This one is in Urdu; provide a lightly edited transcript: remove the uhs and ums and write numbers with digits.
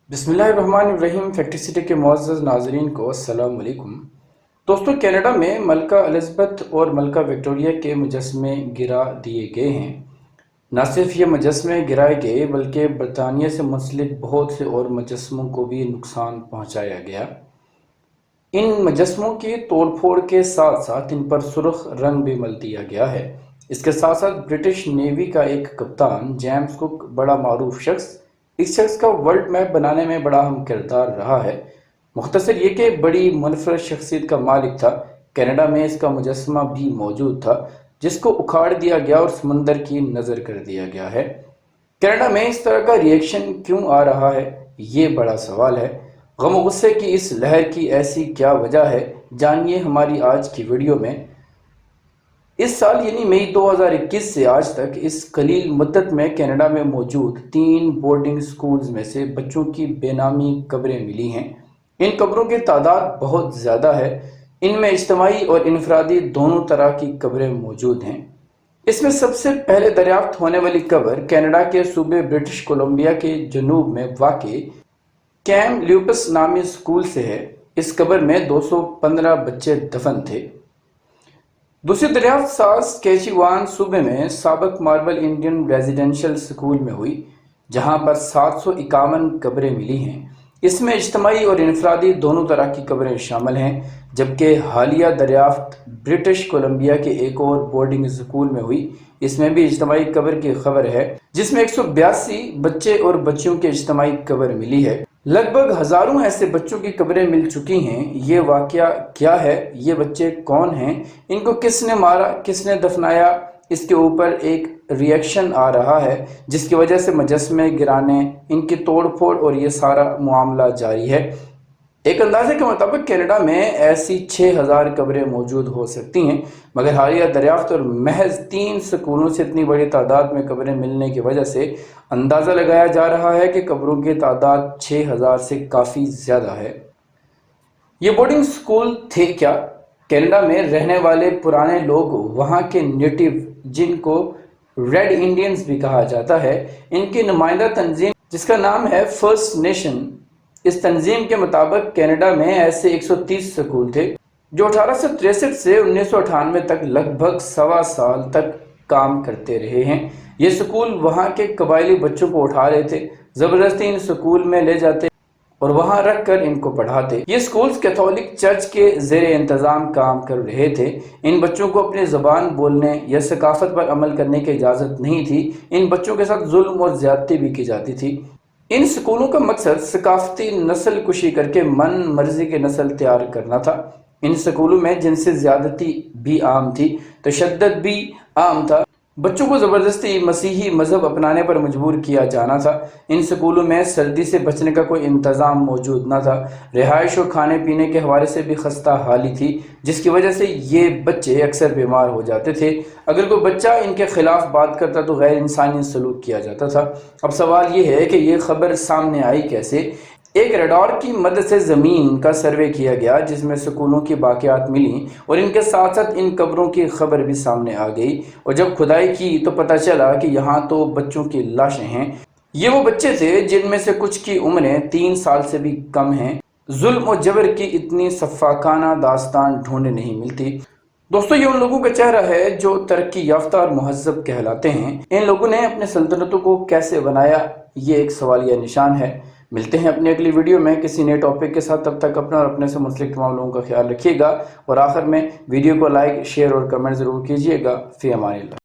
بسم اللہ الرحمن الرحیم۔ فیکٹری سٹی کے معزز ناظرین کو السلام علیکم۔ دوستو، کینیڈا میں ملکہ الزبتھ اور ملکہ وکٹوریہ کے مجسمے گرا دیے گئے ہیں۔ نہ صرف یہ مجسمے گرائے گئے بلکہ برطانیہ سے منسلک بہت سے اور مجسموں کو بھی نقصان پہنچایا گیا۔ ان مجسموں کی توڑ پھوڑ کے ساتھ ساتھ ان پر سرخ رنگ بھی مل دیا گیا ہے۔ اس کے ساتھ ساتھ برٹش نیوی کا ایک کپتان جیمز کک بڑا معروف شخص، اس شخص کا ورلڈ میپ بنانے میں بڑا اہم کردار رہا ہے۔ مختصر یہ کہ بڑی منفرد شخصیت کا مالک تھا۔ کینیڈا میں اس کا مجسمہ بھی موجود تھا جس کو اکھاڑ دیا گیا اور سمندر کی نظر کر دیا گیا ہے۔ کینیڈا میں اس طرح کا ریئیکشن کیوں آ رہا ہے، یہ بڑا سوال ہے۔ غم و غصے کی اس لہر کی ایسی کیا وجہ ہے، جانیے ہماری آج کی ویڈیو میں۔ اس سال یعنی مئی 2021 سے آج تک اس قلیل مدت میں کینیڈا میں موجود 3 بورڈنگ سکولز میں سے بچوں کی بے نامی قبریں ملی ہیں۔ ان قبروں کی تعداد بہت زیادہ ہے۔ ان میں اجتماعی اور انفرادی دونوں طرح کی قبریں موجود ہیں۔ اس میں سب سے پہلے دریافت ہونے والی قبر کینیڈا کے صوبے برٹش کولمبیا کے جنوب میں واقع کیم لیوپس نامی سکول سے ہے۔ اس قبر میں 215 بچے دفن تھے۔ دوسری دریافت ساسکیچوان صوبے میں سابق ماربل انڈین ریزیڈنشل سکول میں ہوئی، جہاں پر 751 قبریں ملی ہیں۔ اس میں اجتماعی اور انفرادی دونوں طرح کی قبریں شامل ہیں، جبکہ حالیہ دریافت برٹش کولمبیا کے ایک اور بورڈنگ سکول میں ہوئی۔ اس میں بھی اجتماعی قبر کی خبر ہے، جس میں 182 بچے اور بچیوں کی اجتماعی قبر ملی ہے۔ لگ بھگ ہزاروں ایسے بچوں کی قبریں مل چکی ہیں۔ یہ واقعہ کیا ہے، یہ بچے کون ہیں، ان کو کس نے مارا، کس نے دفنایا، اس کے اوپر ایک ریئیکشن آ رہا ہے، جس کی وجہ سے مجسمے گرانے، ان کی توڑ پھوڑ اور یہ سارا معاملہ جاری ہے۔ ایک اندازے کے مطابق کینیڈا میں ایسی 6000 قبریں موجود ہو سکتی ہیں، مگر حالیہ دریافت اور محض 3 سکولوں سے اتنی بڑی تعداد میں قبریں ملنے کی وجہ سے اندازہ لگایا جا رہا ہے کہ قبروں کی تعداد 6000 سے کافی زیادہ ہے۔ یہ بورڈنگ سکول تھے کیا؟ کینیڈا میں رہنے والے پرانے لوگ، وہاں کے نیٹو، جن کو ریڈ انڈینز بھی کہا جاتا ہے، ان کی نمائندہ تنظیم جس کا نام ہے فرسٹ نیشن، اس تنظیم کے مطابق کینیڈا میں ایسے 130 سکول تھے جو 1863 سے 1998 تک لگ بھگ 1.25 سال تک کام کرتے رہے ہیں۔ یہ سکول وہاں کے قبائلی بچوں کو اٹھا لیتے، زبردستی ان سکول میں لے جاتے اور وہاں رکھ کر ان کو پڑھاتے۔ یہ سکولز کیتھولک چرچ کے زیر انتظام کام کر رہے تھے۔ ان بچوں کو اپنی زبان بولنے یا ثقافت پر عمل کرنے کی اجازت نہیں تھی۔ ان بچوں کے ساتھ ظلم اور زیادتی بھی کی جاتی تھی۔ ان سکولوں کا مقصد ثقافتی نسل کشی کر کے من مرضی کی نسل تیار کرنا تھا۔ ان سکولوں میں جنسی زیادتی بھی عام تھی، تشدد بھی عام تھا۔ بچوں کو زبردستی مسیحی مذہب اپنانے پر مجبور کیا جانا تھا۔ ان سکولوں میں سردی سے بچنے کا کوئی انتظام موجود نہ تھا۔ رہائش اور کھانے پینے کے حوالے سے بھی خستہ حالی تھی، جس کی وجہ سے یہ بچے اکثر بیمار ہو جاتے تھے۔ اگر کوئی بچہ ان کے خلاف بات کرتا تو غیر انسانی سلوک کیا جاتا تھا۔ اب سوال یہ ہے کہ یہ خبر سامنے آئی کیسے؟ ایک ریڈار کی مدد سے زمین کا سروے کیا گیا، جس میں سکولوں کی باقیات ملیں اور ان کے ساتھ ساتھ ان قبروں کی خبر بھی سامنے آ گئی، اور جب کھدائی کی تو پتہ چلا کہ یہاں تو بچوں کی لاشیں ہیں۔ یہ وہ بچے تھے جن میں سے کچھ کی عمریں 3 سال سے بھی کم ہیں۔ ظلم و جبر کی اتنی سفاکانہ داستان ڈھونڈنے نہیں ملتی۔ دوستو، یہ ان لوگوں کا چہرہ ہے جو ترقی یافتہ اور مہذب کہلاتے ہیں۔ ان لوگوں نے اپنے سلطنتوں کو کیسے بنایا، یہ ایک سوالیہ نشان ہے۔ ملتے ہیں اپنی اگلی ویڈیو میں کسی نئے ٹاپک کے ساتھ۔ تب تک اپنا اور اپنے سے منسلک تمام لوگوں کا خیال رکھیے گا، اور آخر میں ویڈیو کو لائک، شیئر اور کمنٹ ضرور کیجیے گا۔ فی امان اللہ۔